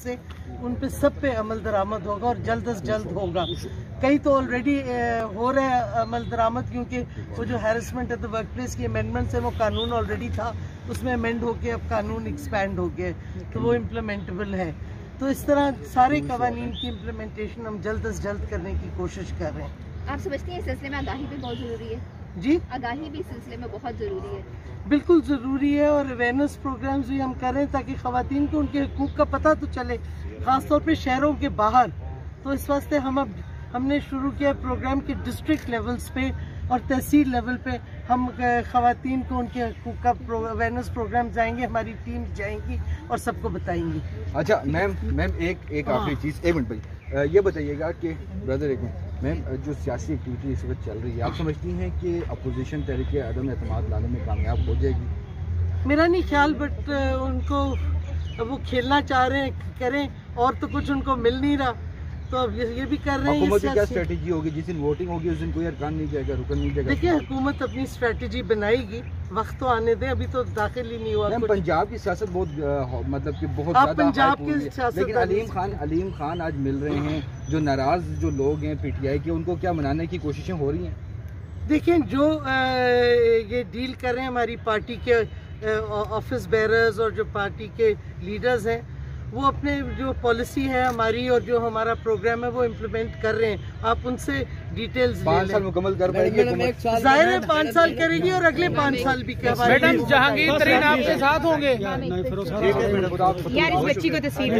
سے ان پہ سب پہ عمل درآمد ہوگا اور جلد از جلد ہوگا. کئی تو آلریڈی ہو رہے ہیں عمل درآمد، کیونکہ وہ جو harassment at the workplace کی امینڈمنٹس ہے وہ قانون آلریڈی تھا، اس میں امینڈ ہو کے اب قانون ایکسپینڈ ہو گیا تو وہ امپلیمنٹیبل ہے. تو اس طرح سارے قوانین کی امپلیمنٹیشن ہم جلد از جلد کرنے کی کوشش کر رہے ہیں. آپ سمجھتے ہیں اس سلسلے میں آگاہی بھی بہت ضروری ہے؟ جی، آگاہی بھی اس سلسلے میں بہت ضروری ہے. بالکل ضروری ہے، اور اویئرنیس پروگرامز بھی ہم کر رہے ہیں تاکہ خواتین کو ان کے حقوق کا پتہ تو چلے، خاص طور پہ شہروں کے باہر. تو اس واسطے ہم نے شروع کیا پروگرام کے ڈسٹرکٹ لیولز پہ اور تحصیل لیول پہ ہم خواتین کو ان کے حقوق کا اویئرنیس پروگرام جائیں گے، ہماری ٹیم جائیں گی اور سب کو بتائیں گی. اچھا میم ایک آخری چیز، ایک منٹ بھائی یہ بتائیے گا کہ بردر ایک منٹ میم، جو سیاسی ایکٹیویٹی اس وقت چل رہی ہے، آپ سمجھتی ہیں کہ اپوزیشن تحریک عدم اعتماد لانے میں کامیاب ہو جائے گی؟ میرا نہیں خیال، بٹ ان کو وہ کھیلنا چاہ رہے ہیں کریں، اور تو کچھ ان کو مل نہیں رہا تو اب یہ بھی کر رہے ہیں. حکومت کی کیا اسٹریٹجی ہوگی؟ جس دن ووٹنگ ہوگی اس دن کوئی ارکان نہیں جائے گا، رکن نہیں جائے گا. دیکھیں حکومت اپنی اسٹریٹجی بنائے گی، وقت تو آنے دیں، ابھی تو داخل ہی نہیں ہوا. پنجاب کی سیاست بہت مطلب کہ بہت زیادہ پنجاب کی سیاست، لیکن علیم خان آج مل رہے ہیں، جو ناراض جو لوگ ہیں پی ٹی آئی کے، ان کو کیا منانے کی کوششیں ہو رہی ہیں؟ دیکھیں جو یہ ڈیل کر رہے ہیں ہماری پارٹی کے آفس بیررز اور جو پارٹی کے لیڈرز ہیں، وہ اپنے جو پالیسی ہے ہماری اور جو ہمارا پروگرام ہے وہ امپلیمنٹ کر رہے ہیں. آپ ان سے ڈیٹیلز 5 سال مکمل کر پائے گی؟ ظاہر ہے 5 سال کرے گی اور اگلے 5 سال بھی کرے گی. میڈم جہانگیر ترین آپ کے ساتھ ہوں گے یار اس بچی کو تصویر